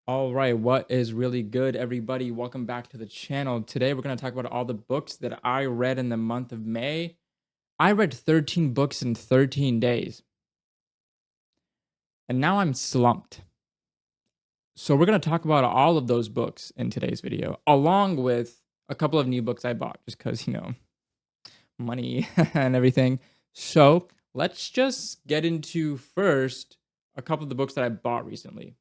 All right, what is really good, everybody? Welcome back to the channel. Today, we're going to talk about all the books that I read in the month of May. I read 13 books in 13 days, and now I'm slumped. So, we're going to talk about all of those books in today's video, along with a couple of new books I bought just because, money and everything. So, let's just get into first a couple of the books that I bought recently.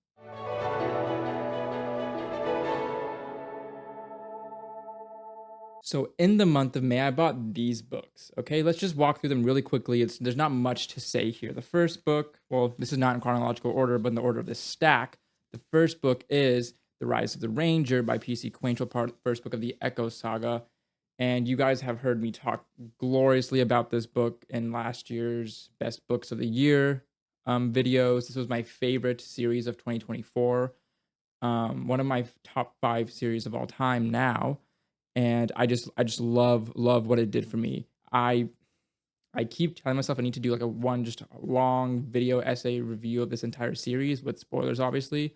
So in the month of May, I bought these books. Okay, let's just walk through them really quickly. There's not much to say here. The first book, well, this is not in chronological order, but in the order of this stack. The first book is The Rise of the Ranger by P.C. Quaintrell, first book of the Echo Saga. And you guys have heard me talk gloriously about this book in last year's Best Books of the Year videos. This was my favorite series of 2024. One of my top 5 series of all time now, and I just love what it did for me. I keep telling myself I need to do like a one just long video essay review of this entire series with spoilers, obviously,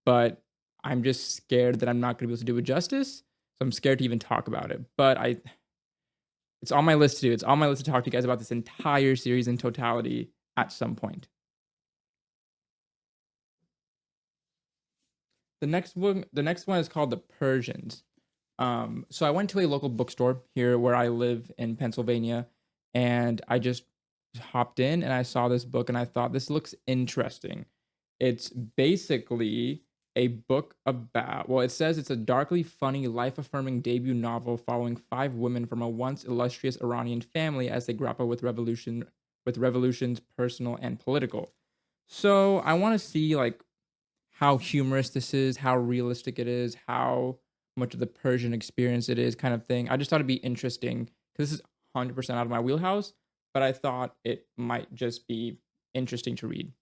but I'm just scared that I'm not going to be able to do it justice. So I'm scared to even talk about it. But it's on my list to do. It's on my list to talk to you guys about this entire series in totality at some point. The next one is called The Persians. So I went to a local bookstore here where I live in Pennsylvania, and I just hopped in and I saw this book and I thought this looks interesting. It's basically a book about, well, it says it's a darkly funny, life-affirming debut novel following 5 women from a once illustrious Iranian family as they grapple with revolutions, personal and political. So I want to see like how humorous this is, how realistic it is, how much of the Persian experience it is, kind of thing. I just thought it'd be interesting because this is 100% out of my wheelhouse, but I thought it might just be interesting to read.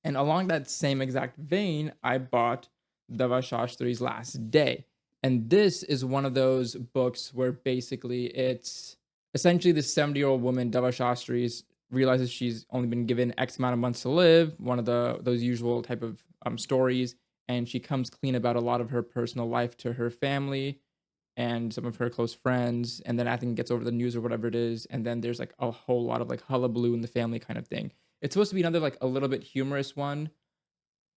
And along that same exact vein, I bought Dava Shastri's Last Day. And this is one of those books where basically it's essentially this 70-year-old woman, Dava Shastri's, realizes she's only been given X amount of months to live, one of those usual type of stories, and she comes clean about a lot of her personal life to her family and some of her close friends, and then I think it gets over the news or whatever it is, and then there's like a whole lot of like hullabaloo in the family kind of thing. It's supposed to be another like a little bit humorous one,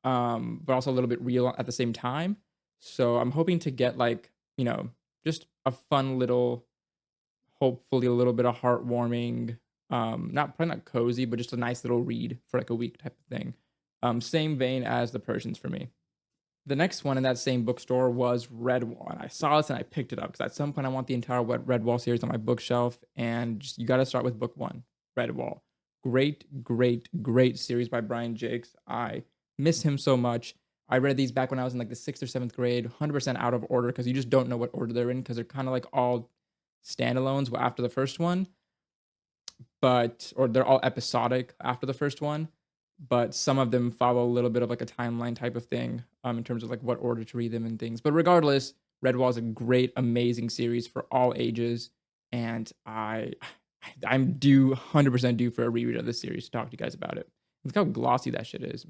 but also a little bit real at the same time. So I'm hoping to get like, just a fun little, hopefully a little bit of heartwarming, probably not cozy, but just a nice little read for like a week type of thing. Same vein as The Persians for me. The next one in that same bookstore was Redwall, and I saw this and I picked it up because at some point I want the entire Redwall series on my bookshelf, and just, you got to start with book 1, Redwall. Great series by Brian Jakes. I miss him so much. I read these back when I was in like the 6th or 7th grade, 100% out of order because you just don't know what order they're in because they're kind of like all standalones after the first one, or they're all episodic after the first one, but some of them follow a little bit of like a timeline type of thing, in terms of like what order to read them and things. But regardless, Redwall is a great, amazing series for all ages, and I'm due 100% due for a reread of this series to talk to you guys about it. Look how glossy that shit is.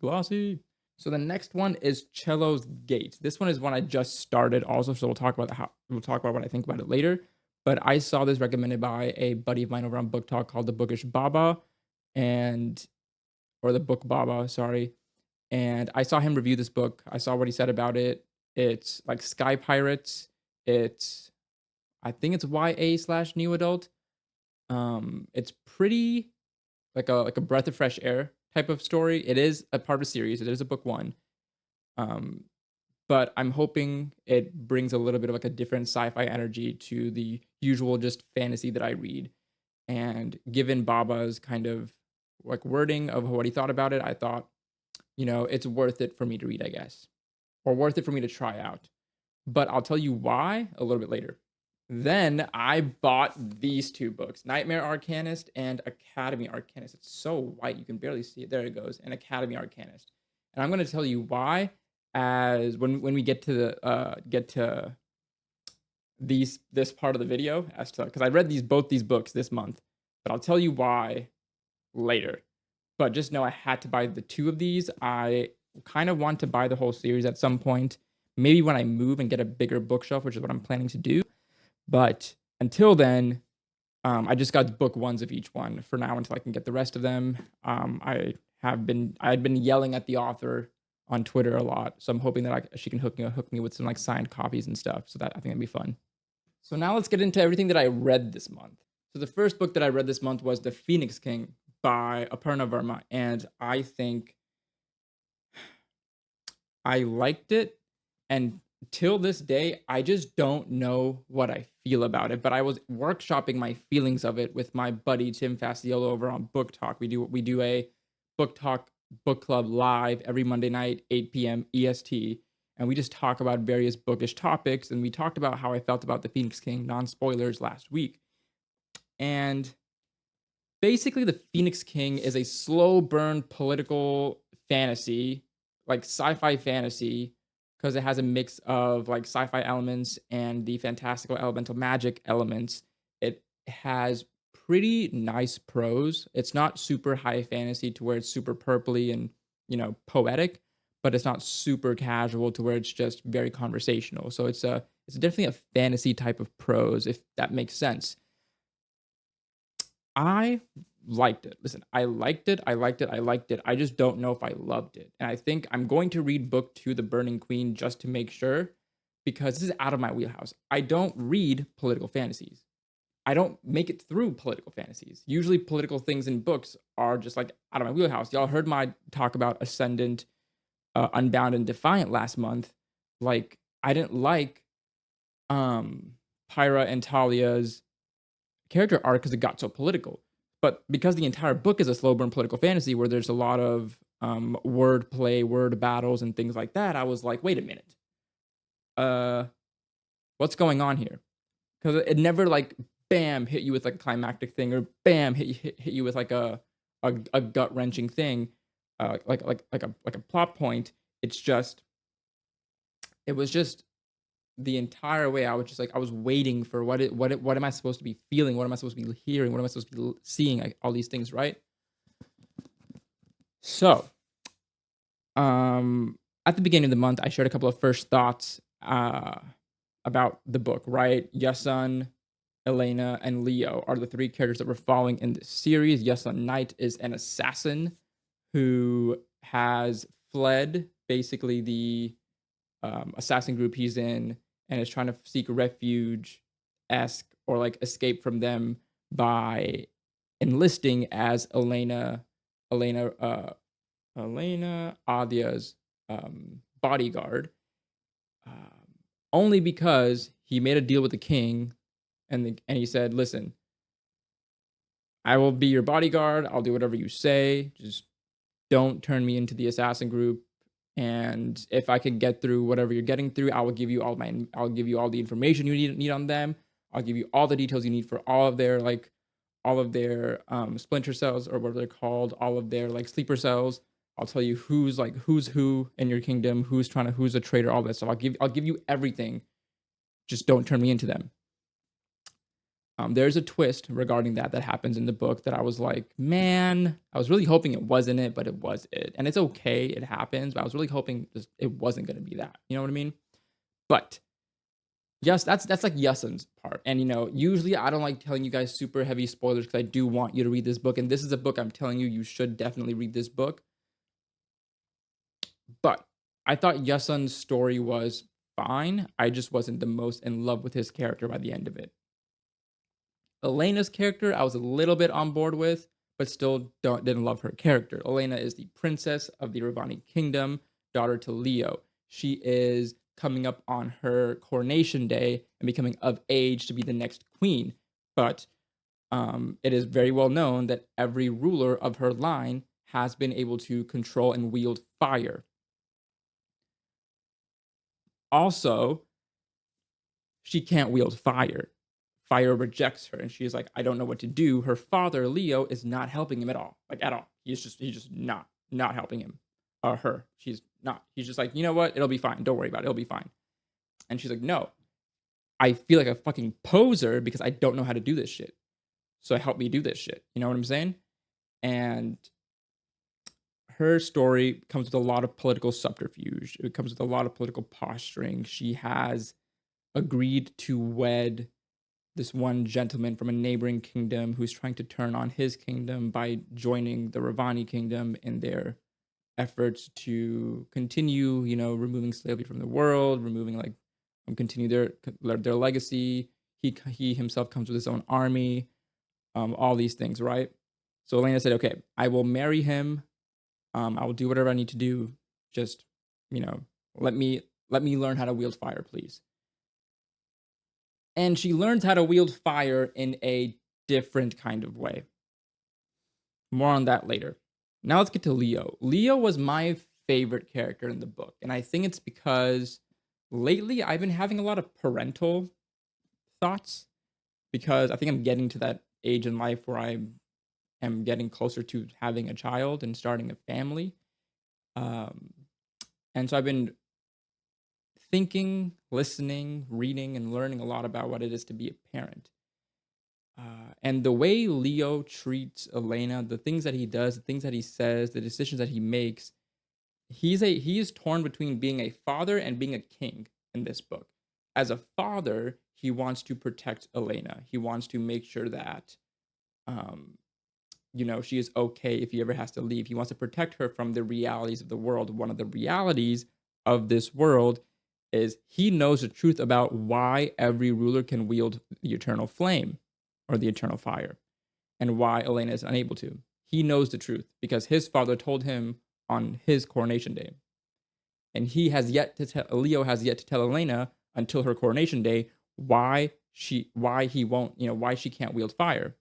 Glossy. So the next one is Cello's Gate. This one is one I just started also, so we'll talk about what I think about it later. But I saw this recommended by a buddy of mine over on Book Talk called the Bookish Baba, or the Book Baba, sorry. And I saw him review this book. I saw what he said about it. It's like Sky Pirates. I think it's YA / new adult. It's pretty like a breath of fresh air type of story. It is a part of a series. It is a book 1. But I'm hoping it brings a little bit of like a different sci-fi energy to the usual just fantasy that I read. And given Baba's kind of like wording of what he thought about it, I thought, it's worth it for me to read, I guess, or worth it for me to try out. But I'll tell you why a little bit later. Then I bought these 2 books, Nightmare Arcanist and Academy Arcanist. It's so white, you can barely see it. There it goes, and Academy Arcanist. And I'm going to tell you why as when we get to this part of the video, as to because I read both these books this month, but I'll tell you why later. but just know I had to buy the 2 of these. I kind of want to buy the whole series at some point, maybe when I move and get a bigger bookshelf, which is what I'm planning to do. But until then, I just got book ones of each one for now until I can get the rest of them. I had been yelling at the author on Twitter a lot, so I'm hoping that she can hook me with some like signed copies and stuff. So that I think that'd be fun. So now let's get into everything that I read this month. So the first book that I read this month was The Phoenix King by Aparna Verma, and I think I liked it. And till this day, I just don't know what I feel about it. But I was workshopping my feelings of it with my buddy Tim Fastiolo over on Book Talk. We do a Book Talk book club live every Monday night, 8 p.m. EST, and we just talk about various bookish topics. And we talked about how I felt about The Phoenix King, non-spoilers, last week. And basically, The Phoenix King is a slow burn political fantasy, like sci-fi fantasy, because it has a mix of like sci-fi elements and the fantastical elemental magic elements. It has pretty nice prose. It's not super high fantasy to where it's super purpley and, poetic, but it's not super casual to where it's just very conversational. So it's definitely a fantasy type of prose, if that makes sense. I liked it. Listen, I liked it. I liked it. I liked it. I just don't know if I loved it. And I think I'm going to read book 2, The Burning Queen, just to make sure, because this is out of my wheelhouse. I don't read political fantasies. I don't make it through political fantasies. Usually political things in books are just like out of my wheelhouse. Y'all heard my talk about Ascendant, Unbound, and Defiant last month. Like, I didn't like Pyra and Talia's character arc because it got so political. But because the entire book is a slow burn political fantasy where there's a lot of word play, word battles, and things like that, I was like, wait a minute. What's going on here? Because it never like bam hit you with like a climactic thing, or bam hit you with like a gut wrenching thing, like a plot point. It was just the entire way. I was just like, I was waiting for what am I supposed to be feeling? What am I supposed to be hearing? What am I supposed to be seeing? Like, all these things, right? So, at the beginning of the month, I shared a couple of first thoughts about the book, right? Yasun, Elena, and Leo are the 3 characters that we're following in this series. Yasun Knight is an assassin who has fled basically the assassin group he's in, and is trying to seek refuge or like escape from them by enlisting as Elena Adia's bodyguard, only because he made a deal with the king, and he said, listen, I will be your bodyguard, I'll do whatever you say, just don't turn me into the assassin group. And if I can get through whatever you're getting through, I'll give you all the information you need on them. I'll give you all the details you need for all of their splinter cells, or what they're called, all of their like sleeper cells. I'll tell you who's who in your kingdom, who's a traitor, all that stuff. I'll give you everything. Just don't turn me into them. There's a twist regarding that happens in the book that I was like, man, I was really hoping it wasn't it, but it was it. And it's okay, it happens, but I was really hoping it wasn't going to be that. You know what I mean? But yes, that's like Yasun's part. And, usually I don't like telling you guys super heavy spoilers because I do want you to read this book. And this is a book I'm telling you should definitely read this book. But I thought Yasun's story was fine. I just wasn't the most in love with his character by the end of it. Elena's character, I was a little bit on board with, but still didn't love her character. Elena is the princess of the Ravani kingdom, daughter to Leo. She is coming up on her coronation day and becoming of age to be the next queen. But it is very well known that every ruler of her line has been able to control and wield fire. Also, she can't wield fire. Fire rejects her, and she's like, I don't know what to do. Her father, Leo, is not helping him at all. Like, at all. He's just not helping him. Or her. She's not. He's just like, you know what? It'll be fine. Don't worry about it. It'll be fine. And she's like, no. I feel like a fucking poser because I don't know how to do this shit. So help me do this shit. You know what I'm saying? And her story comes with a lot of political subterfuge. It comes with a lot of political posturing. She has agreed to wed this one gentleman from a neighboring kingdom who's trying to turn on his kingdom by joining the Ravani kingdom in their efforts to continue, removing slavery from the world, removing continue their legacy. He himself comes with his own army, all these things, right? So Elena said, "Okay, I will marry him. I will do whatever I need to do. Just, you know, let me learn how to wield fire, please." And she learns how to wield fire in a different kind of way. More on that later. Now let's get to Leo. Leo was my favorite character in the book, and I think it's because lately I've been having a lot of parental thoughts because I think I'm getting to that age in life where I am getting closer to having a child and starting a family. Um, and so I've been thinking, listening, reading, and learning a lot about what it is to be a parent. And the way Leo treats Elena, the things that he does, the things that he says, the decisions that he makes, he is torn between being a father and being a king in this book. As a father, he wants to protect Elena. He wants to make sure that um, she is okay if he ever has to leave. He wants to protect her from the realities of the world. One of the realities of this world is he knows the truth about why every ruler can wield the eternal flame or the eternal fire and why Elena is unable to. He knows the truth because his father told him on his coronation day. And Leo has yet to tell Elena until her coronation day why she can't wield fire.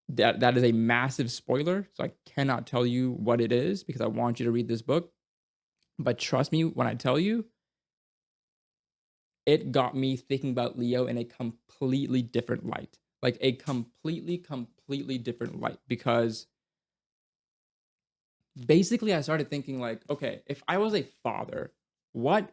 That is a massive spoiler, so I cannot tell you what it is because I want you to read this book. But trust me when I tell you, it got me thinking about Leo in a completely different light. Like a completely different light. Because basically I started thinking like, okay, if I was a father, why,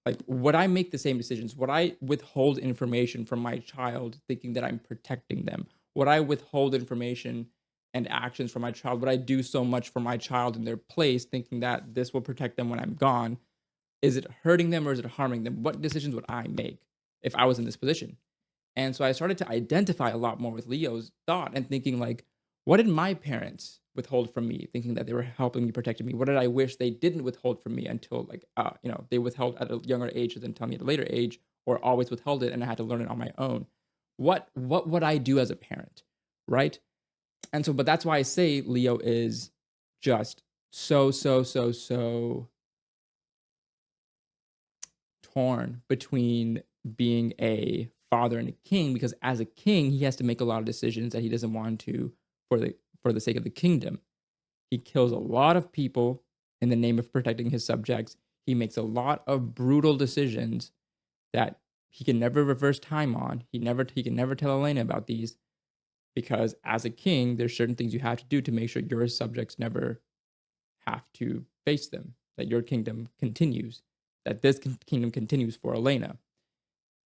like, would I make the same decisions? Would I withhold information from my child thinking that I'm protecting them? Would I withhold information and actions from my child? Would I do so much for my child in their place thinking that this will protect them when I'm gone? Is it hurting them or is it harming them? What decisions would I make if I was in this position? And so I started to identify a lot more with Leo's thought and thinking like, what did my parents withhold from me, thinking that they were helping me, protecting me? What did I wish they didn't withhold from me until they withheld at a younger age and then tell me at a later age, or always withheld it and I had to learn it on my own? What would I do as a parent, right? And so, but that's why I say Leo is just so torn between being a father and a king, because as a king he has to make a lot of decisions that he doesn't want to for the sake of the kingdom. He kills a lot of people in the name of protecting his subjects. He makes a lot of brutal decisions that he can never reverse time on. He can never tell Elena about these because as a king there's certain things you have to do to make sure your subjects never have to face them, that your kingdom continues, that this kingdom continues for Elena.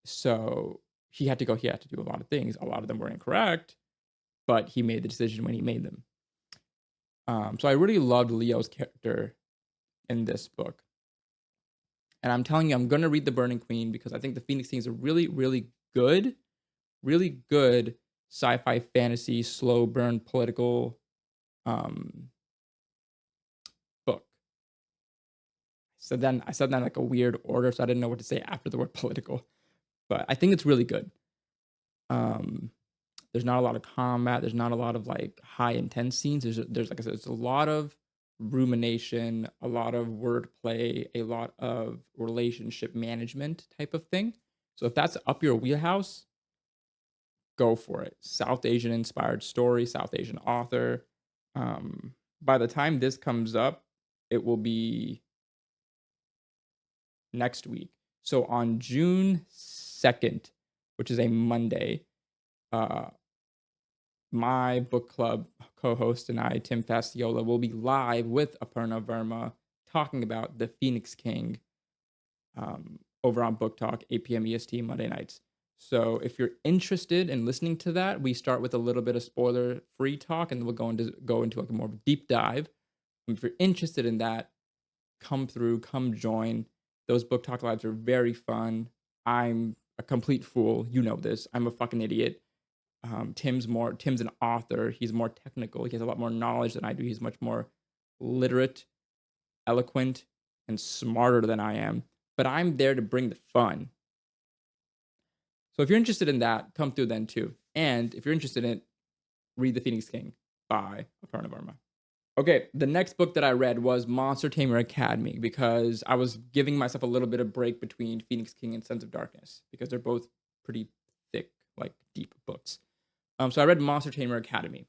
So he had to do a lot of things. A lot of them were incorrect, but he made the decision when he made them. So I really loved Leo's character in this book. And I'm telling you, I'm going to read The Burning Queen because I think The Phoenix King is a really, really good sci-fi fantasy, slow burn political book. I said that in like a weird order, so I didn't know what to say after the word political. But I think it's really good. There's not a lot of combat. There's not a lot of like high intense scenes. There's like I said, there's a lot of rumination, a lot of wordplay, a lot of relationship management type of thing. So if that's up your wheelhouse, go for it. South Asian inspired story, South Asian author. By the time this comes up, it will be next week. So on June 2nd, which is a Monday, my book club co-host and I, Tim Fasciola, will be live with Aparna Verma talking about The Phoenix King over on Book Talk, 8 p.m. EST Monday nights. So if you're interested in listening to that, we start with a little bit of spoiler-free talk, and we'll go into like a more of a deep dive. If you're interested in that, come through, come join. Those book talk lives are very fun. I'm a complete fool. You know this. I'm a fucking idiot. Tim's an author. He's more technical. He has a lot more knowledge than I do. He's much more literate, eloquent, and smarter than I am. But I'm there to bring the fun. So if you're interested in that, come through then too. And if you're interested in it, read The Phoenix King by Aparna Verma. Okay, the next book that I read was Monster Tamer Academy, because I was giving myself a little bit of break between Phoenix King and Sons of Darkness, because they're both pretty thick, like deep books. So I read Monster Tamer Academy.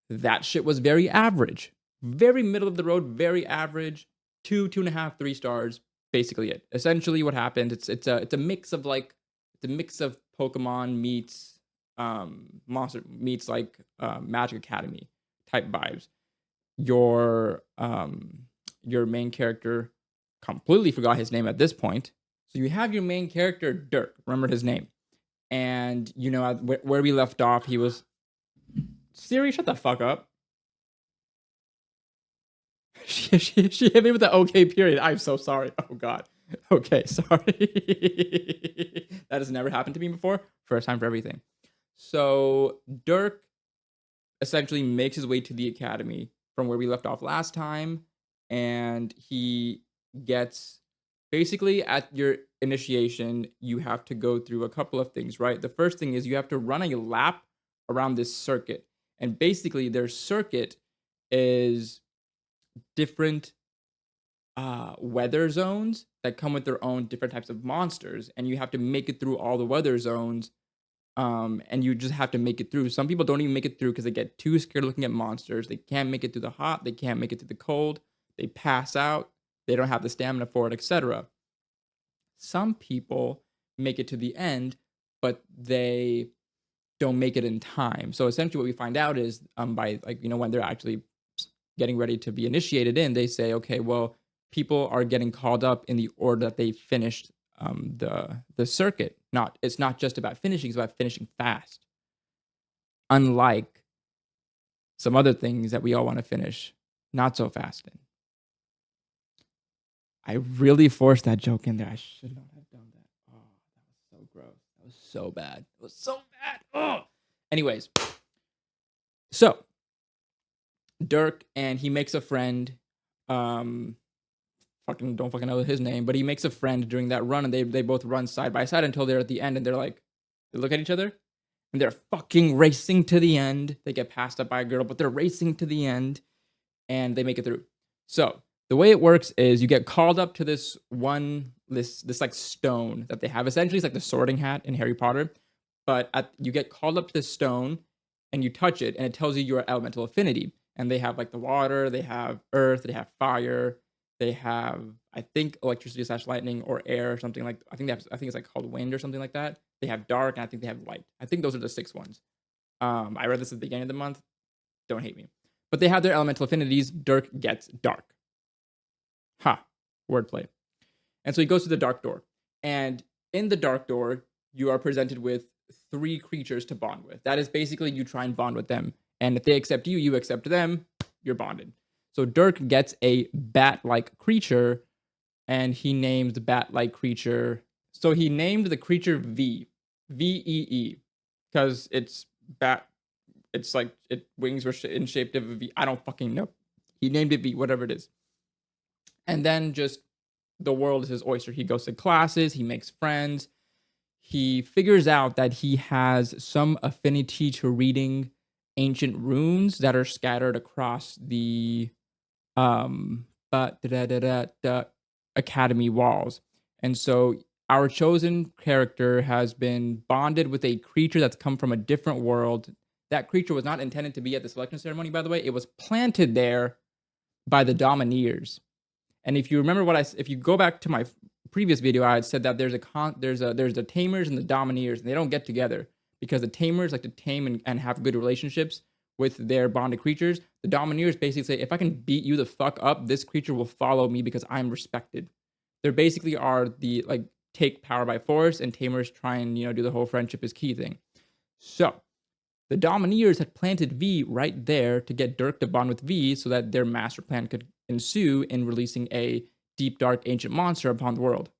That shit was very average. Very middle of the road, very average. 2.5, 3 stars. Basically it. Essentially what happened, it's a mix of Pokemon meets Monster meets like Magic Academy type vibes. Your main character, completely forgot his name at this point. So you have your main character, Dirk, remember his name. And you know where we left off, he was Siri, shut the fuck up. She hit me with the okay period. I'm so sorry. Oh god. Okay, sorry. That has never happened to me before. First time for everything. So Dirk essentially makes his way to the academy from where we left off last time, and he gets basically at your initiation, you have to go through a couple of things, right? The first thing is you have to run a lap around this circuit. And basically their circuit is different weather zones that come with their own different types of monsters, and you have to make it through all the weather zones, and you just have to make it through. Some people don't even make it through because they get too scared looking at monsters. They can't make it through the hot, they can't make it through the cold, they pass out, they don't have the stamina for it, etc. Some people make it to the end, but they don't make it in time. So essentially what we find out is by when they're actually getting ready to be initiated in, they say, okay, well, people are getting called up in the order that they finished the circuit. It's not just about finishing, it's about finishing fast. Unlike some other things that we all want to finish not so fast in. I really forced that joke in there. I should not have done that. Oh, that was so gross. That was so bad. It was so bad. Oh. Anyways, so Dirk, and he makes a friend. Don't fucking know his name, but he makes a friend during that run, and they both run side by side until they're at the end, and they look at each other, and they're fucking racing to the end. They get passed up by a girl, but they're racing to the end, and they make it through. So the way it works is you get called up to this like stone that they have. Essentially, it's like the Sorting Hat in Harry Potter, but you get called up to this stone, and you touch it, and it tells you your elemental affinity. And they have like the water, they have earth, they have fire, they have, I think, electricity / lightning or air or something like. I think it's like called wind or something like that. They have dark, and I think they have light. I think those are the 6 ones. I read this at the beginning of the month. Don't hate me, but they have their elemental affinities. Dirk gets dark. Ha, wordplay. And so he goes to the dark door, and in the dark door, you are presented with 3 creatures to bond with. That is basically you try and bond with them. And if they accept you, you accept them, you're bonded. So Dirk gets a bat-like creature, and he named the bat-like creature. So he named the creature V, V-E-E, because it's bat. It's like wings were in shape of a V. I don't fucking know. He named it V, whatever it is. And then just the world is his oyster. He goes to classes, he makes friends. He figures out that he has some affinity to reading ancient runes that are scattered across the academy walls. And so our chosen character has been bonded with a creature that's come from a different world. That creature was not intended to be at the selection ceremony, by the way. It was planted there by the Domineers. And if you remember if you go back to my previous video, I had said that there's the Tamers and the Domineers, and they don't get together because the Tamers like to tame and have good relationships with their bonded creatures. The Domineers basically say, if I can beat you the fuck up, this creature will follow me because I'm respected. They basically are the take power by force, and Tamer's trying, do the whole friendship is key thing. So the Domineers had planted V right there to get Dirk to bond with V so that their master plan could ensue in releasing a deep, dark, ancient monster upon the world.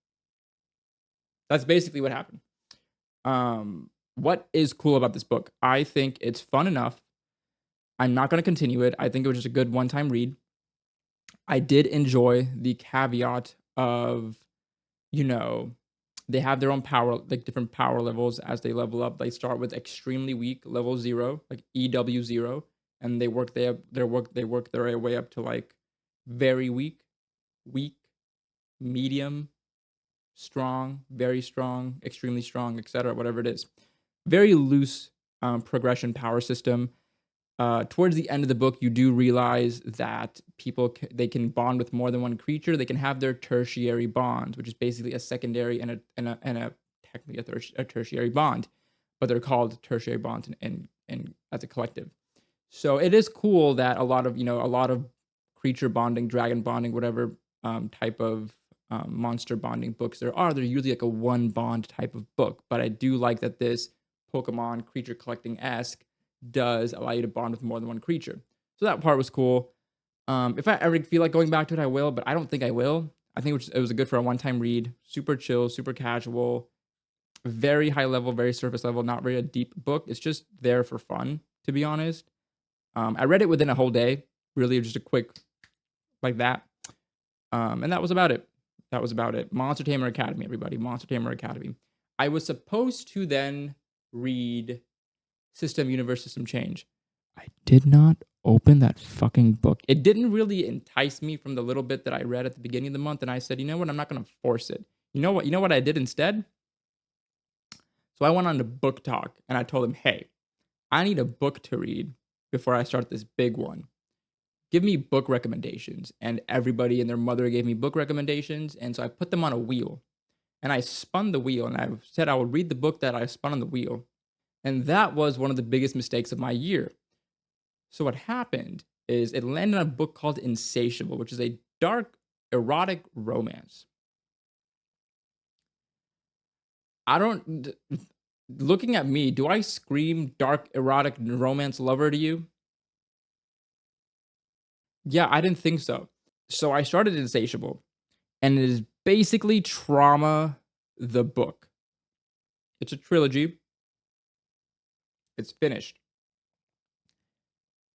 That's basically what happened. What is cool about this book? I think it's fun enough. I'm not going to continue it. I think it was just a good one-time read. I did enjoy the caveat of, they have their own power, like different power levels as they level up. They start with extremely weak, level 0, like EW0, and they work their way up to like very weak, medium, strong, very strong, extremely strong, etc. Whatever it is. Very loose progression power system. Towards the end of the book, you do realize that they can bond with more than one creature. They can have their tertiary bonds, which is basically a secondary and a technically a tertiary bond, but they're called tertiary bonds and as a collective. So it is cool that a lot of creature bonding, dragon bonding, whatever type of monster bonding books they're usually like a one bond type of book. But I do like that this Pokemon creature collecting-esque does allow you to bond with more than one creature. So that part was cool. If I ever feel like going back to it, I will, but I don't think I will. I think it was good for a one-time read. Super chill, super casual, very high level, very surface level, not very a deep book. It's just there for fun, to be honest. I read it within a whole day, really just a quick like that. And that was about it. Monster Tamer Academy, everybody. Monster Tamer Academy. I was supposed to then read System Universe System Change. I did not open that fucking book. It didn't really entice me from the little bit that I read at the beginning of the month, and I said, you know what, I'm not going to force it. You know what I did instead? So I went on to Book Talk, and I told him, hey, I need a book to read before I start this big one. Give me book recommendations. And everybody and their mother gave me book recommendations, and so I put them on a wheel. And I spun the wheel, and I said I would read the book that I spun on the wheel. And that was one of the biggest mistakes of my year. So what happened is it landed on a book called Insatiable, which is a dark, erotic romance. Looking at me, do I scream dark, erotic romance lover to you? Yeah, I didn't think so. So I started Insatiable, and it is basically Trauma, the book. It's a trilogy. It's finished.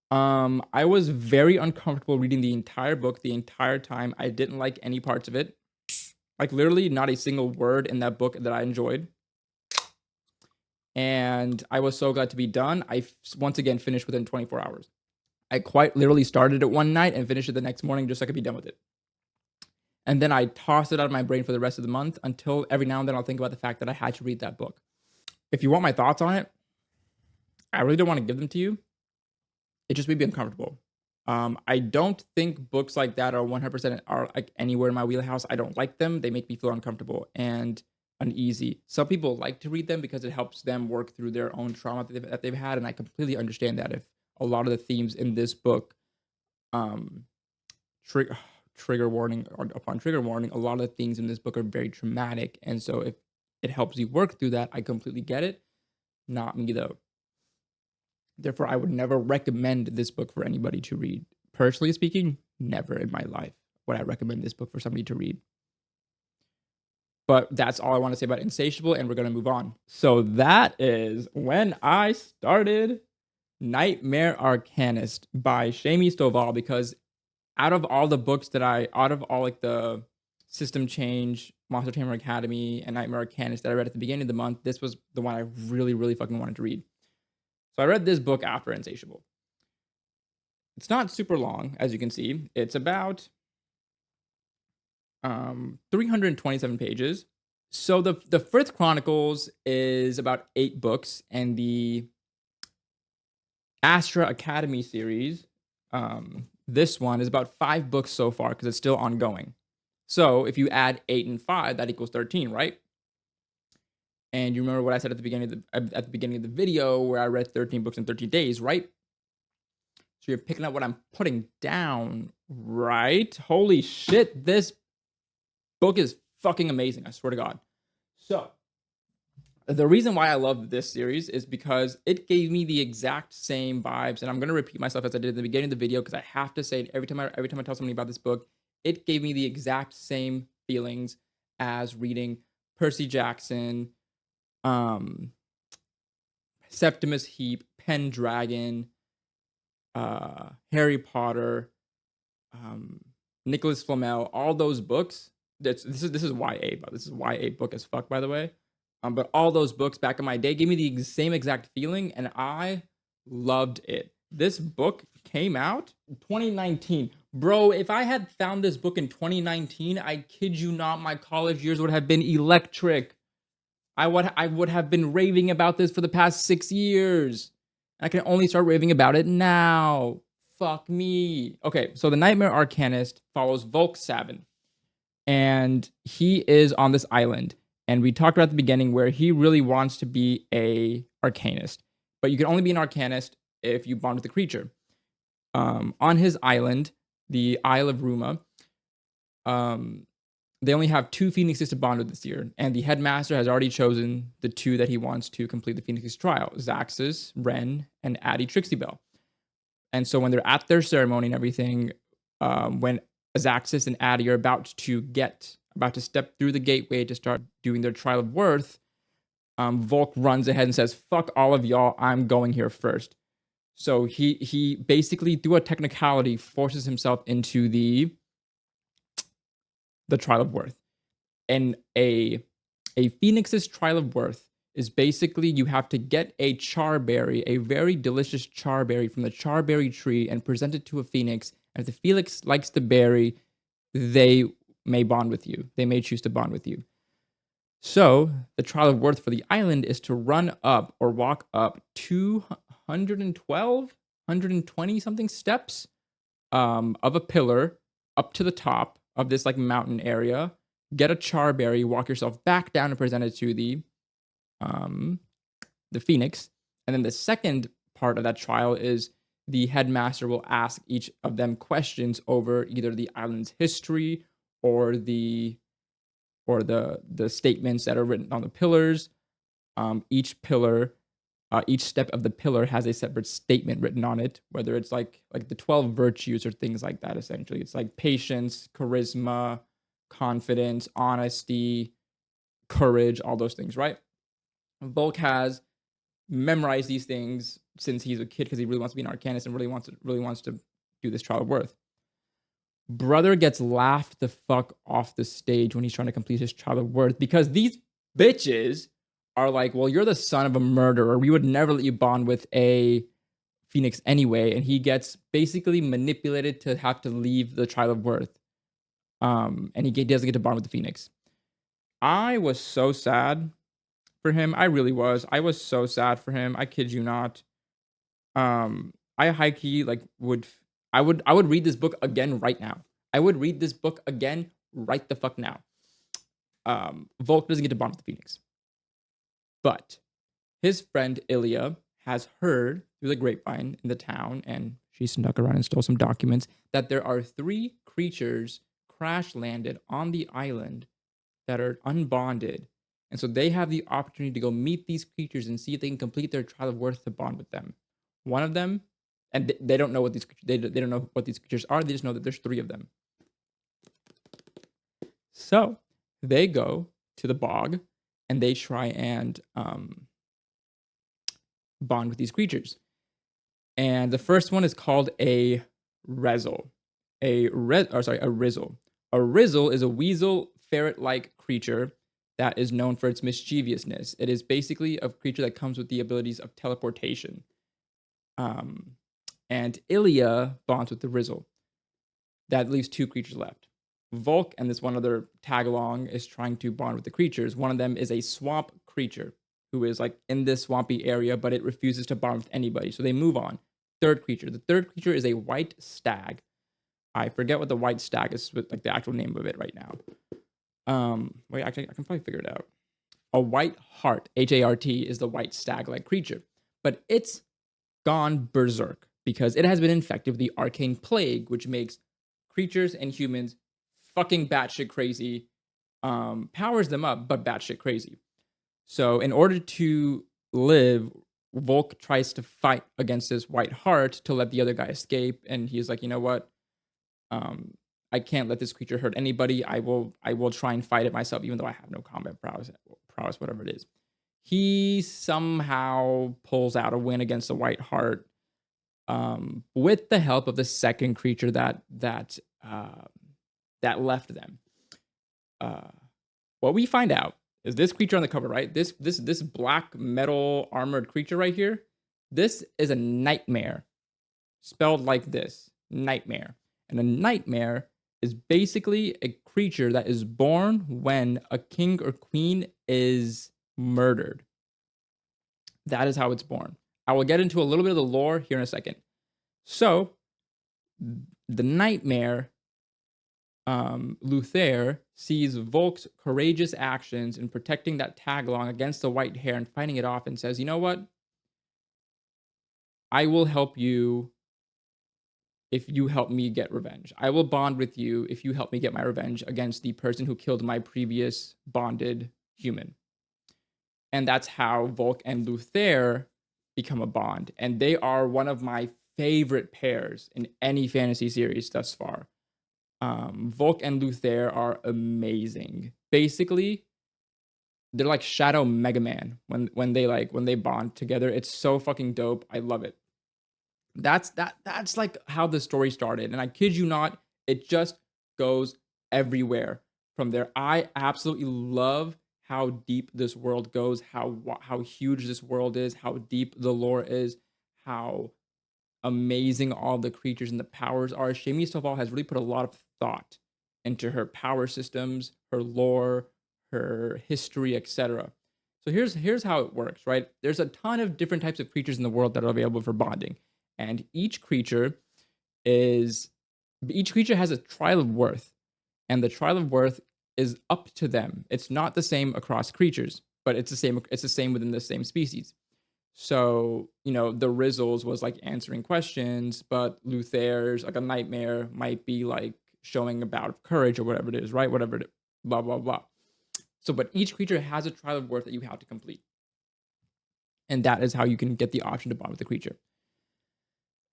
I was very uncomfortable reading the entire book the entire time. I didn't like any parts of it. Like literally not a single word in that book that I enjoyed. And I was so glad to be done. I once again finished within 24 hours. I quite literally started it one night and finished it the next morning just so I could be done with it. And then I tossed it out of my brain for the rest of the month until every now and then I'll think about the fact that I had to read that book. If you want my thoughts on it, I really don't want to give them to you. It just made me uncomfortable. I don't think books like that are 100% are like anywhere in my wheelhouse. I don't like them. They make me feel uncomfortable and uneasy. Some people like to read them because it helps them work through their own trauma that they've had, and I completely understand that. If a lot of the themes in this book, trigger warning, or upon trigger warning, a lot of the things in this book are very traumatic, and so if it helps you work through that, I completely get it. Not me though. Therefore, I would never recommend this book for anybody to read. Personally speaking, never in my life would I recommend this book for somebody to read. But that's all I want to say about Insatiable, and we're going to move on. So that is when I started Nightmare Arcanist by Shami Stovall, because out of all the the System Change, Monster Tamer Academy, and Nightmare Arcanist that I read at the beginning of the month, this was the one I really, really fucking wanted to read. So I read this book after Insatiable. It's not super long, as you can see. It's about 327 pages. So the Firth Chronicles is about 8 books, and the Astra Academy series, this one is about 5 books so far because it's still ongoing. So if you add 8 and 5, that equals 13, right? And you remember what I said at the beginning of the video where I read 13 books in 13 days, right? So you're picking up what I'm putting down, right? Holy shit, this book is fucking amazing, I swear to God. So the reason why I love this series is because it gave me the exact same vibes, and I'm gonna repeat myself as I did at the beginning of the video because I have to say it every time I tell somebody about this book, it gave me the exact same feelings as reading Percy Jackson, um, Septimus Heap, Pendragon, Harry Potter, um, Nicholas Flamel, all those books. This is YA, but this is YA book as fuck, by the way. But all those books back in my day gave me the same exact feeling, and I loved it. This book came out in 2019. Bro, if I had found this book in 2019, I kid you not, my college years would have been electric. I would have been raving about this for the past 6 years. I can only start raving about it now. Fuck me. Okay, so the Nightmare Arcanist follows Volk Savin, and he is on this island. And we talked about at the beginning where he really wants to be a Arcanist, but you can only be an Arcanist if you bond with the creature. On his island, the Isle of Ruma, um, they only have 2 Phoenixes to bond with this year, and the headmaster has already chosen the 2 that he wants to complete the Phoenixes trial: Zaxus, Ren, and Addie Trixie Bell. And so when they're at their ceremony and everything, when Zaxus and Addie are about to step through the gateway to start doing their trial of worth, Volk runs ahead and says, "Fuck all of y'all, I'm going here first." So he basically, through a technicality, forces himself into the trial of worth. And a Phoenix's trial of worth is basically you have to get a charberry, a very delicious charberry from the charberry tree, and present it to a Phoenix. And if the Phoenix likes the berry, they may bond with you. They may choose to bond with you. So the trial of worth for the island is to run up or walk up 212, 120 something steps of a pillar up to the top of this like mountain area, get a charberry, walk yourself back down and present it to the Phoenix. And then the second part of that trial is the headmaster will ask each of them questions over either the island's history or the statements that are written on the pillars. Each pillar, each step of the pillar has a separate statement written on it, whether it's like the 12 virtues or things like that. Essentially, it's like patience, charisma, confidence, honesty, courage, all those things, right? Volk has memorized these things since he's a kid because he really wants to be an Arcanist and really wants to do this trial of worth. Brother gets laughed the fuck off the stage when he's trying to complete his trial of worth because these bitches are like, "Well, you're the son of a murderer. We would never let you bond with a Phoenix anyway." And he gets basically manipulated to have to leave the trial of worth. And he doesn't get to bond with the Phoenix. I was so sad for him. I really was. I was so sad for him. I kid you not. I high key I would read this book again right now. I would read this book again right the fuck now. Volk doesn't get to bond with the Phoenix, but his friend Ilya has heard through the grapevine in the town, and she snuck around and stole some documents, that there are 3 creatures crash landed on the island that are unbonded. And so they have the opportunity to go meet these creatures and see if they can complete their trial of worth to bond with them. One of them, and they don't know what these they don't know what these creatures are. They just know that there's 3 of them. So they go to the bog and they try and bond with these creatures. And the first one is called a Rezzle. A Rizzle. A Rizzle is a weasel ferret-like creature that is known for its mischievousness. It is basically a creature that comes with the abilities of teleportation. And Ilya bonds with the Rizzle. That leaves 2 creatures left. Volk and this one other tag-along is trying to bond with the creatures. One of them is a swamp creature who is like in this swampy area, but it refuses to bond with anybody. So they move on. Third creature. The third creature is a white stag. I forget what the white stag is, with like the actual name of it right now. Wait, actually, I can probably figure it out. A white hart, HART, is the white stag-like creature, but it's gone berserk because it has been infected with the arcane plague, which makes creatures and humans fucking batshit crazy. powers them up, but batshit crazy. So in order to live, Volk tries to fight against this white heart to let the other guy escape, and he's like, you know what? I can't let this creature hurt anybody. I will try and fight it myself, even though I have no combat prowess, whatever it is. He somehow pulls out a win against the white heart, with the help of the second creature that left them. What we find out is this creature on the cover, right? This black metal armored creature right here. This is a nightmare, spelled like this, nightmare. And a nightmare is basically a creature that is born when a king or queen is murdered. That is how it's born. I will get into a little bit of the lore here in a second. So, the nightmare, Luther sees Volk's courageous actions in protecting that tagalong against the white hair and fighting it off, and says, you know what? I will help you if you help me get revenge. I will bond with you if you help me get my revenge against the person who killed my previous bonded human. And that's how Volk and Luther become a bond. And they are one of my favorite pairs in any fantasy series thus far. Volk and Luther are amazing. Basically, they're like Shadow Mega Man when they bond together. It's so fucking dope. I love it. That's like how the story started, and I kid you not, it just goes everywhere from there. I absolutely love how deep this world goes, how huge this world is, how deep the lore is, how amazing all the creatures and the powers are. Shami Stovall has really put a lot of thought into her power systems, her lore, her history, etc. So here's how it works, right? There's a ton of different types of creatures in the world that are available for bonding. And each creature has a trial of worth, and the trial of worth is up to them. It's not the same across creatures, but it's the same within the same species. So, the Rizzles was like answering questions, but Luther's, like a nightmare, might be like showing a bout of courage or whatever it is, right? Whatever it is, blah, blah, blah. So, but each creature has a trial of worth that you have to complete. And that is how you can get the option to bond with the creature.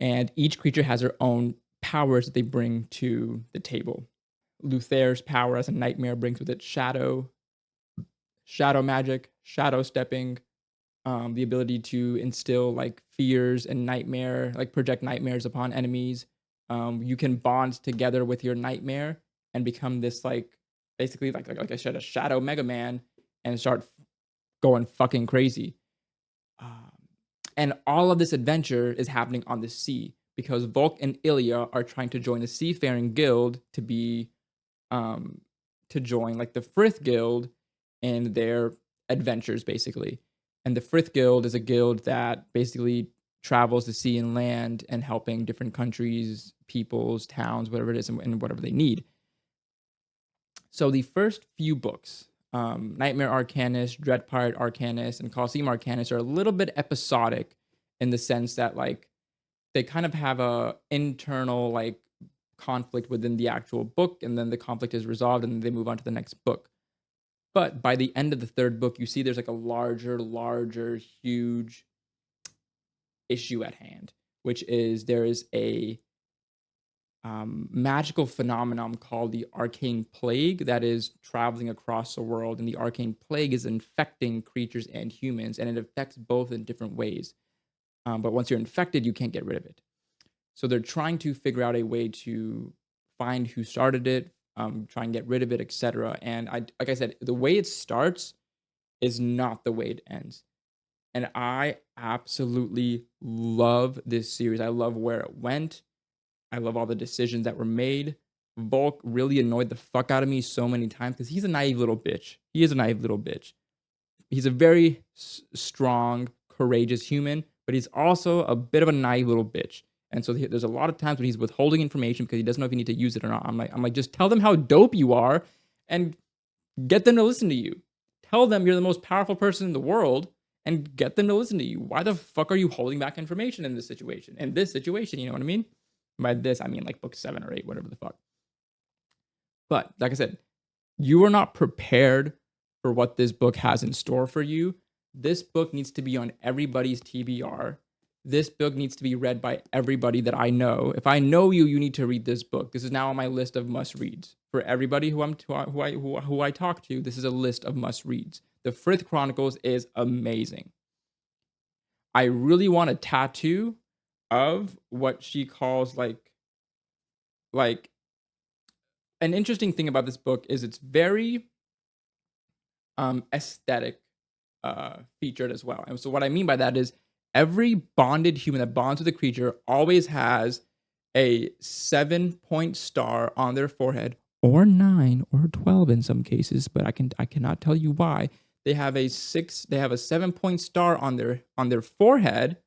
And each creature has their own powers that they bring to the table. Luther's power as a nightmare brings with it shadow magic, shadow stepping, the ability to instill like fears and nightmare, like project nightmares upon enemies. You can bond together with your nightmare and become this like basically like I said, a Shadow Mega Man, and start going fucking crazy. And all of this adventure is happening on the sea because Volk and Ilya are trying to join the Seafaring Guild to be to join like the Frith Guild in their adventures, basically. And the Frith Guild is a guild that basically travels the sea and land and helping different countries, peoples, towns, whatever it is, and whatever they need. So the first few books, Nightmare Arcanist, Dread Pirate Arcanist, and Colosseum Arcanist, are a little bit episodic in the sense that like they kind of have a internal like conflict within the actual book, and then the conflict is resolved and they move on to the next book. But by the end of the third book, you see there's like a larger, huge issue at hand, which is there is a magical phenomenon called the Arcane Plague that is traveling across the world. And the Arcane Plague is infecting creatures and humans, and it affects both in different ways. But once you're infected, you can't get rid of it. So they're trying to figure out a way to find who started it, try and get rid of it, etc. And like I said, the way it starts is not the way it ends. And I absolutely love this series. I love where it went. I love all the decisions that were made. Volk really annoyed the fuck out of me so many times because he's a naive little bitch. He is a naive little bitch. He's a very strong, courageous human, but he's also a bit of a naive little bitch. And so there's a lot of times when he's withholding information because he doesn't know if you need to use it or not. I'm like, just tell them how dope you are and get them to listen to you. Tell them you're the most powerful person in the world and get them to listen to you. Why the fuck are you holding back information in this situation? In this situation, you know what I mean? By this, I mean like book 7 or 8, whatever the fuck. But like I said, You are not prepared for what this book has in store for you. This book needs to be on everybody's TBR. This book needs to be read by everybody that I know. If I know you, you need to read this book. This is now on my list of must reads for everybody who I talk to. This is a list of must reads. The Frith Chronicles is amazing. I really want a tattoo of what she calls like an interesting thing about this book is it's very aesthetic featured as well. And so what I mean by that is every bonded human that bonds with a creature always has a 7-point star on their forehead, or 9 or 12 in some cases, but I cannot tell you why. They have a 7-point star on their forehead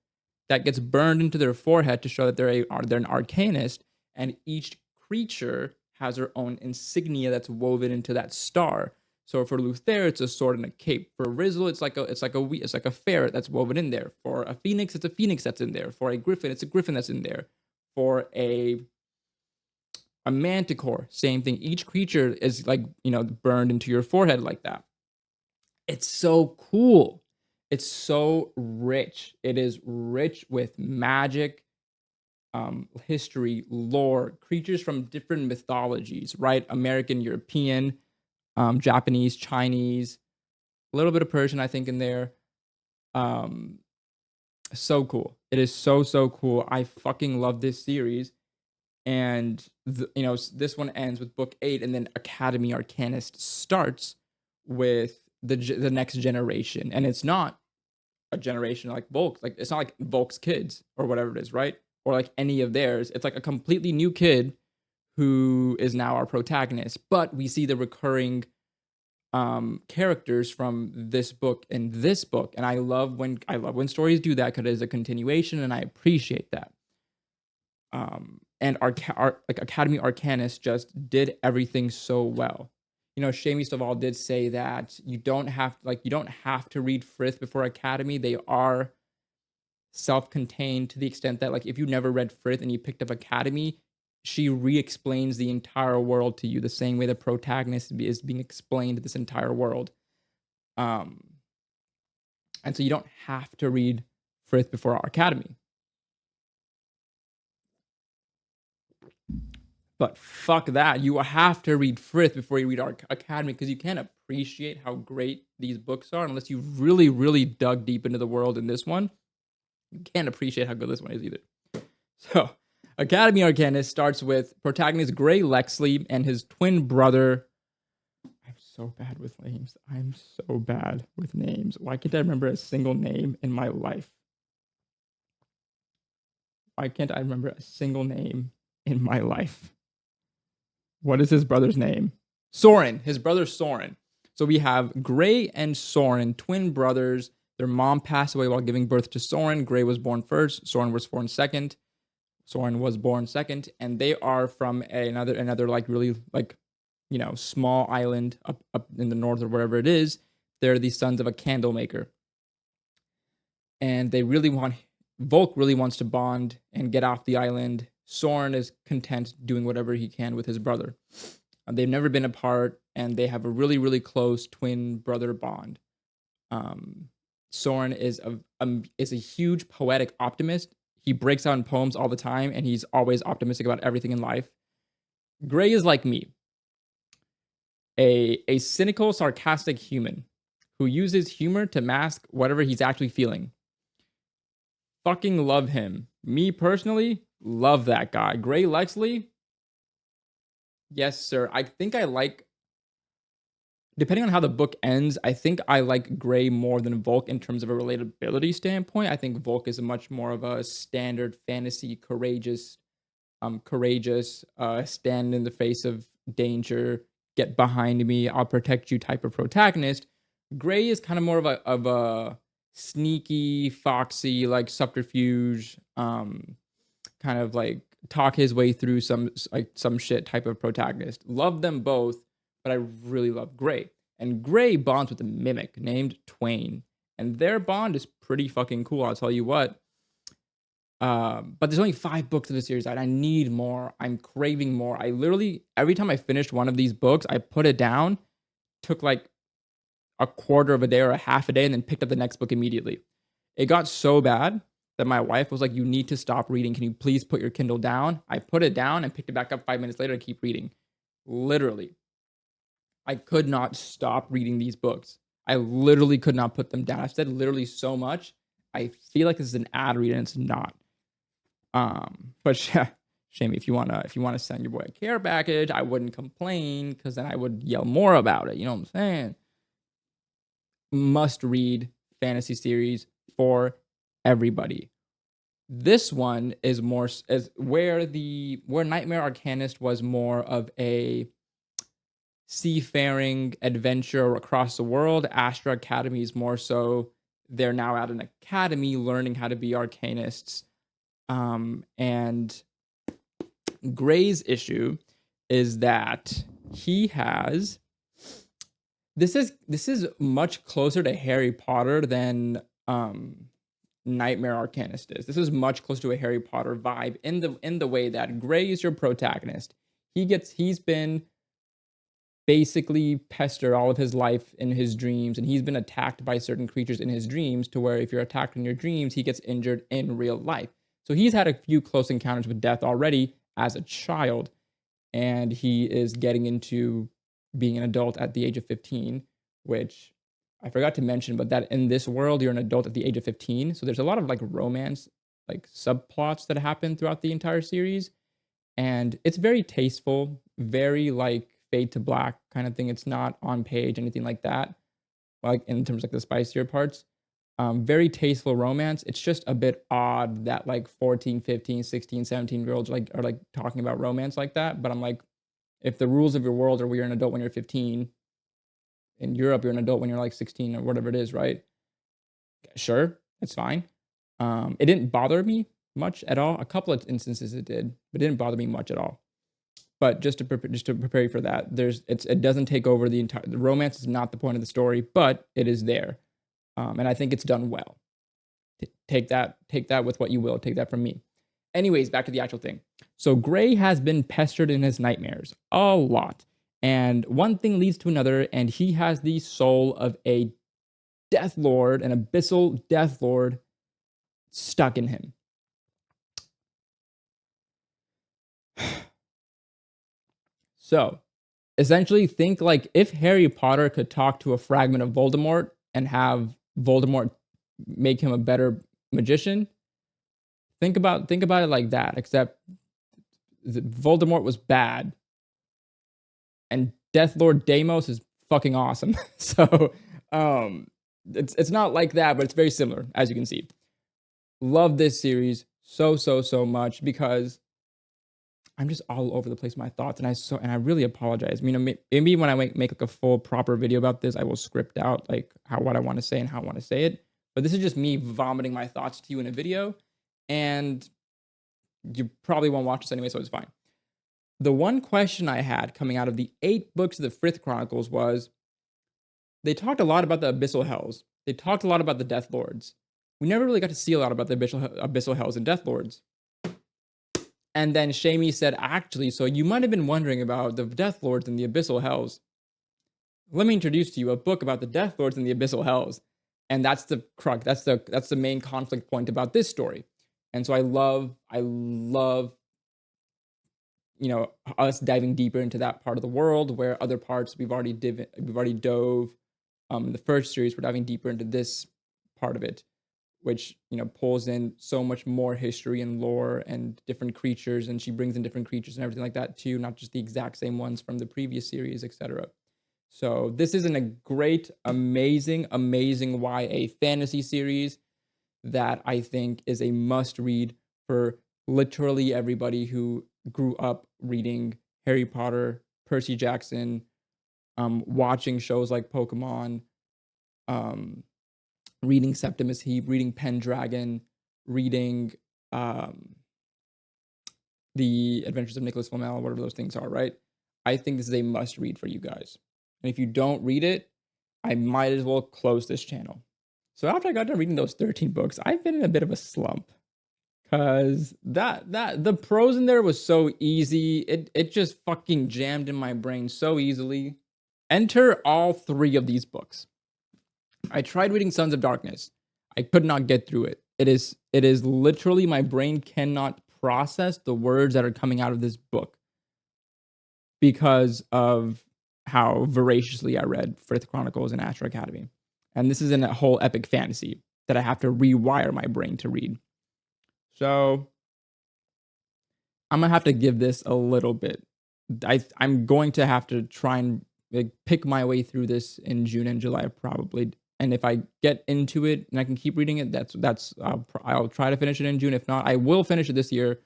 that gets burned into their forehead to show that they're an Arcanist, and each creature has their own insignia that's woven into that star. So for Luther, it's a sword and a cape. For Rizzle, it's like a ferret that's woven in there. For a phoenix, it's a phoenix that's in there. For a griffin, it's a griffin that's in there. For a manticore, same thing. Each creature is burned into your forehead like that. It's so cool. It's so rich. It is rich with magic, history, lore, creatures from different mythologies, right? American, European, Japanese, Chinese, a little bit of Persian, I think, in there. So cool. It is so cool. I fucking love this series. And this one ends with book 8, and then Academy Arcanist starts with the next generation. And it's not a generation like Volk. Like, it's not like Volk's kids or whatever it is, right? Or like any of theirs. It's like a completely new kid who is now our protagonist. But we see the recurring characters from this book and this book. And I love when stories do that, because it is a continuation, and I appreciate that. And Academy Arcanist just did everything so well. Shamey Stovall did say that you don't have to read Frith before Academy. They are self-contained to the extent that, like, if you never read Frith and you picked up Academy, she re-explains the entire world to you the same way the protagonist is being explained this entire world. And so you don't have to read Frith before Academy. But fuck that. You have to read Frith before you read Academy, because you can't appreciate how great these books are unless you really, really dug deep into the world in this one. You can't appreciate how good this one is either. So, Academy Arcanist starts with protagonist Gray Lexley and his twin brother. I'm so bad with names. Why can't I remember a single name in my life? Why can't I remember a single name in my life? What is his brother's name? Saurin. His brother Saurin. So we have Gray and Saurin, twin brothers. Their mom passed away while giving birth to Saurin. Gray was born first. Saurin was born second. And they are from another like really small island up in the north or wherever it is. They're the sons of a candle maker, and Volk really wants to bond and get off the island. Saurin is content doing whatever he can with his brother. They've never been apart, and they have a really, really close twin brother bond. Saurin is a huge poetic optimist. He breaks out in poems all the time, and he's always optimistic about everything in life. Gray is like me, a cynical, sarcastic human who uses humor to mask whatever he's actually feeling. Fucking love him. Me personally, love that guy. Gray Lexley, yes, sir. I think I like, depending on how the book ends, I think I like Gray more than Volk in terms of a relatability standpoint. I think Volk is a much more of a standard fantasy, courageous, stand in the face of danger, get behind me, I'll protect you type of protagonist. Gray is kind of more of a sneaky, foxy, like subterfuge, kind of like talk his way through some shit type of protagonist. Love them both, but I really love Gray. And Gray bonds with a mimic named Twain, and their bond is pretty fucking cool. I'll tell you what. But there's only 5 books of the series, and I need more. I'm craving more. I literally, every time I finished one of these books, I put it down, took like a quarter of a day or a half a day, and then picked up the next book immediately. It got so bad that my wife was like, "You need to stop reading. Can you please put your Kindle down?" I put it down and picked it back up 5 minutes later to keep reading. Literally, I could not stop reading these books. I literally could not put them down. I've said literally so much. I feel like this is an ad read and it's not. But yeah, Shame, if you wanna send your boy a care package, I wouldn't complain because then I would yell more about it. You know what I'm saying? Must read fantasy series for everybody. This one is more as where Nightmare Arcanist was more of a seafaring adventure across the world. Astra Academy is more so they're now at an academy learning how to be arcanists. And Gray's issue is that he has this is much closer to Harry Potter than Nightmare Arcanist is. This is much closer to a Harry Potter vibe in the way that Gray is your protagonist. He's been basically pestered all of his life in his dreams, and he's been attacked by certain creatures in his dreams to where if you're attacked in your dreams, he gets injured in real life. So he's had a few close encounters with death already as a child, and he is getting into being an adult at the age of 15, which I forgot to mention, but that in this world, you're an adult at the age of 15. So there's a lot of like romance, like subplots that happen throughout the entire series. And it's very tasteful, very like fade to black kind of thing. It's not on page, anything like that, like in terms of like the spicier parts. Very tasteful romance. It's just a bit odd that like 14, 15, 16, 17-year-olds like are like talking about romance like that. But I'm like, if the rules of your world are where you're an adult when you're 15, in Europe, you're an adult when you're like 16 or whatever it is, right? Sure, that's fine. It didn't bother me much at all. A couple of instances it did, but it didn't bother me much at all. But just to prepare you for that, it doesn't take over the entire. The romance is not the point of the story, but it is there, and I think it's done well. Take that with what you will. Take that from me. Anyways, back to the actual thing. So Gray has been pestered in his nightmares a lot, and one thing leads to another, and he has the soul of a Death Lord, an abyssal Death Lord, stuck in him. So, essentially, think like if Harry Potter could talk to a fragment of Voldemort and have Voldemort make him a better magician. Think about it like that. Except Voldemort was bad, and Death Lord Deimos is fucking awesome. So, it's not like that, but it's very similar, as you can see. Love this series so much because I'm just all over the place with my thoughts, and I really apologize. You know, maybe when I make like a full proper video about this, I will script out like what I want to say and how I want to say it. But this is just me vomiting my thoughts to you in a video, and you probably won't watch this anyway, so it's fine. The one question I had coming out of the 8 books of the Frith Chronicles was, they talked a lot about the Abyssal Hells. They talked a lot about the Death Lords. We never really got to see a lot about the Abyssal Hells and Death Lords. And then Shamey said, actually, so you might have been wondering about the Death Lords and the Abyssal Hells. Let me introduce to you a book about the Death Lords and the Abyssal Hells. And that's the crux. That's the main conflict point about this story. And so I love, you know, us diving deeper into that part of the world where other parts we've already dove. In the first series, we're diving deeper into this part of it, which, you know, pulls in so much more history and lore and different creatures, and she brings in different creatures and everything like that too, not just the exact same ones from the previous series, etc. So this isn't a great, amazing YA fantasy series that I think is a must read for literally everybody who grew up reading Harry Potter, Percy Jackson, watching shows like Pokemon, reading Septimus Heap, reading Pendragon, reading The Adventures of Nicholas Flamel, whatever those things are, right? I think this is a must read for you guys. And if you don't read it, I might as well close this channel. So after I got done reading those 13 books, I've been in a bit of a slump Cause that the prose in there was so easy. It just fucking jammed in my brain so easily. Enter all three of these books. I tried reading Sons of Darkness. I could not get through it. It is literally my brain cannot process the words that are coming out of this book because of how voraciously I read Fifth Chronicles and Astro Academy. And this isn't a whole epic fantasy that I have to rewire my brain to read. So I'm gonna have to give this a little bit. I'm going to have to try and like pick my way through this in June and July probably. And if I get into it and I can keep reading it, I'll try to finish it in June. If not, I will finish it this year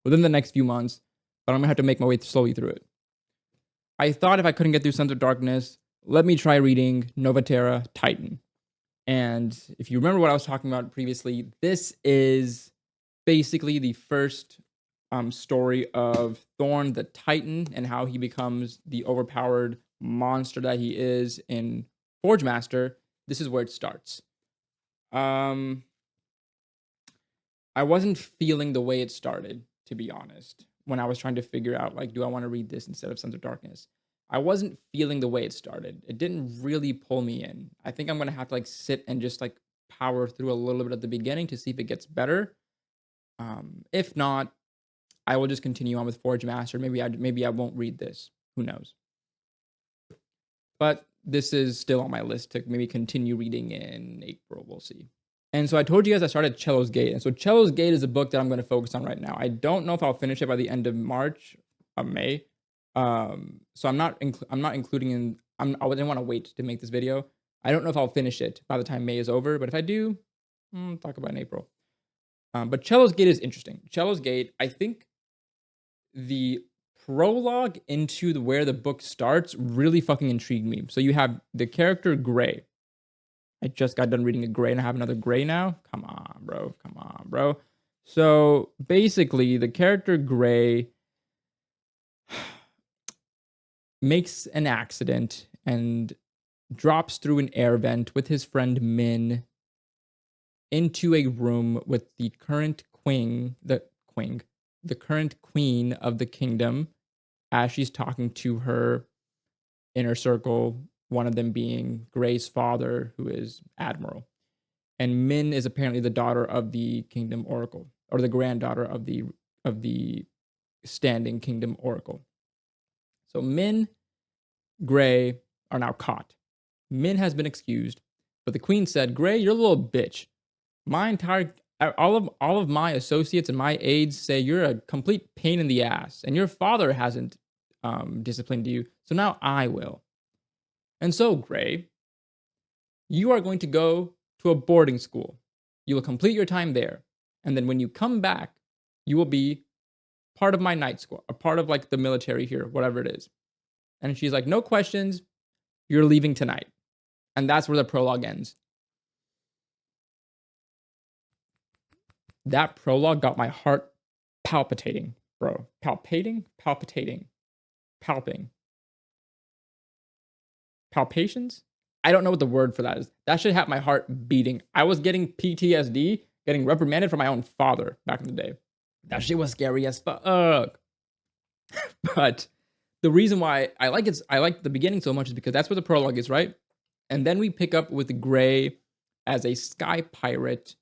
within the next few months. But I'm gonna have to make my way slowly through it. I thought if I couldn't get through Sons of Darkness, let me try reading Novaterra Titan. And if you remember what I was talking about previously, this is basically the first story of Thorn the Titan and how he becomes the overpowered monster that he is in Forge Master. This is where it starts. I wasn't feeling the way it started, to be honest, when I was trying to figure out, like, do I want to read this instead of Sons of Darkness? I wasn't feeling the way it started. It didn't really pull me in. I think I'm going to have to, like, sit and just, like, power through a little bit at the beginning to see if it gets better. If not, I will just continue on with Forge Master. Maybe I won't read this. Who knows? But this is still on my list to maybe continue reading in April. We'll see. And so I told you guys I started Cello's Gate. And so Cello's Gate is a book that I'm going to focus on right now. I don't know if I'll finish it by the end of March or May. So I'm not including in. I didn't want to wait to make this video. I don't know if I'll finish it by the time May is over. But if I do, talk about it in April. But Cello's Gate is interesting. Cello's Gate, I think the prologue into where the book starts really fucking intrigued me. So you have the character Gray. I just got done reading a Gray and I have another Gray now. Come on, bro. Come on, bro. So basically, the character Gray makes an accident and drops through an air vent with his friend Min into a room with the current the current queen of the kingdom, as she's talking to her inner circle, one of them being Gray's father, who is Admiral. And Min is apparently the daughter of the Kingdom Oracle, or the granddaughter of the standing Kingdom Oracle. So Min, Gray are now caught. Min has been excused, but the queen said, "Gray, you're a little bitch. All of my associates and my aides say you're a complete pain in the ass, and your father hasn't disciplined you, so now I will. And so, Gray, you are going to go to a boarding school. You will complete your time there, and then when you come back, you will be part of my night school, a part of like the military here, whatever it is." And she's like, "No questions. You're leaving tonight." And that's where the prologue ends. That prologue got my heart palpitating, bro. Palpitating? Palping. Palpations? I don't know what the word for that is. That should have my heart beating. I was getting PTSD, getting reprimanded from my own father back in the day. That shit was scary as fuck. But the reason why I like the beginning so much is because that's where the prologue is, right? And then we pick up with Gray as a sky pirate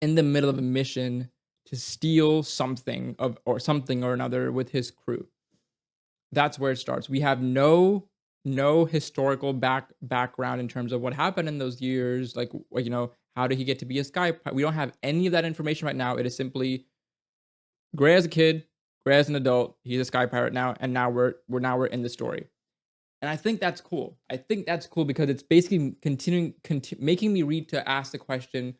in the middle of a mission to steal something or another with his crew. That's where it starts. We have no historical background in terms of what happened in those years. Like, you know, how did he get to be a sky pirate? We don't have any of that information right now. It is simply Gray as a kid, Gray as an adult. He's a sky pirate now, and now we're in the story. And I think that's cool. I think that's cool because it's basically making me read to ask the question,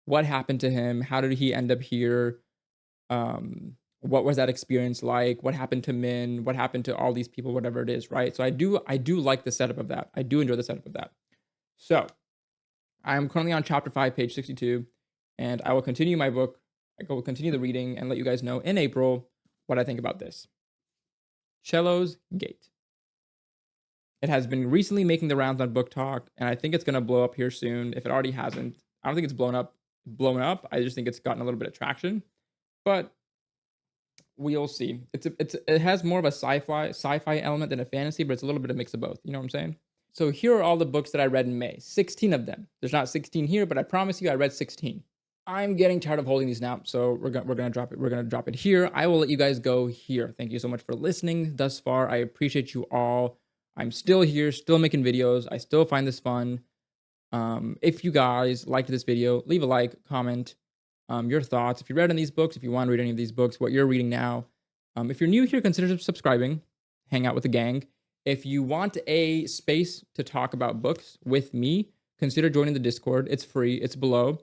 what happened to him? How did he end up here? What was that experience like? What happened to Min? What happened to all these people? Whatever it is, right? So I do like the setup of that. I do enjoy the setup of that. So I am currently on chapter 5, page 62, and I will continue my book. I will continue the reading and let you guys know in April what I think about this. Cello's Gate. It has been recently making the rounds on Book Talk, and I think it's going to blow up here soon. If it already hasn't, I don't think it's blown up blown up. I just think it's gotten a little bit of traction, but we'll see. It has more of a sci-fi element than a fantasy, but it's a little bit of mix of both. You know what I'm saying? So here are all the books that I read in May. 16 of them. There's not 16 here, but I promise you I read 16. I'm getting tired of holding these now, so we're gonna drop it. We're gonna drop it here. I will let you guys go here. Thank you so much for listening thus far. I appreciate you all. I'm still here, still making videos. I still find this fun. If you guys liked this video, leave a like, comment, your thoughts. If you read any of these books, if you want to read any of these books, what you're reading now. If you're new here, consider subscribing. Hang out with the gang. If you want a space to talk about books with me, consider joining the Discord. It's free. It's below.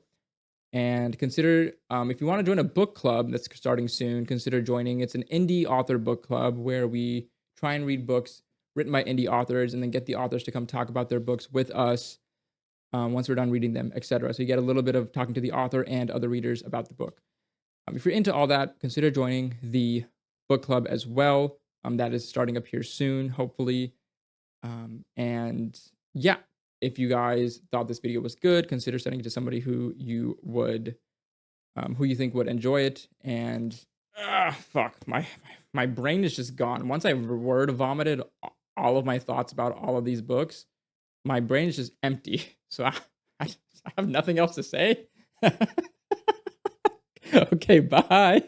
And consider, if you want to join a book club that's starting soon, consider joining. It's an indie author book club where we try and read books written by indie authors and then get the authors to come talk about their books with us once we're done reading them, etc. So you get a little bit of talking to the author and other readers about the book. If you're into all that, consider joining the book club as well. That is starting up here soon, hopefully. And yeah, if you guys thought this video was good, consider sending it to somebody who you think would enjoy it. And fuck, my brain is just gone. Once I word vomited all of my thoughts about all of these books, my brain is just empty. So I have nothing else to say. Okay, bye.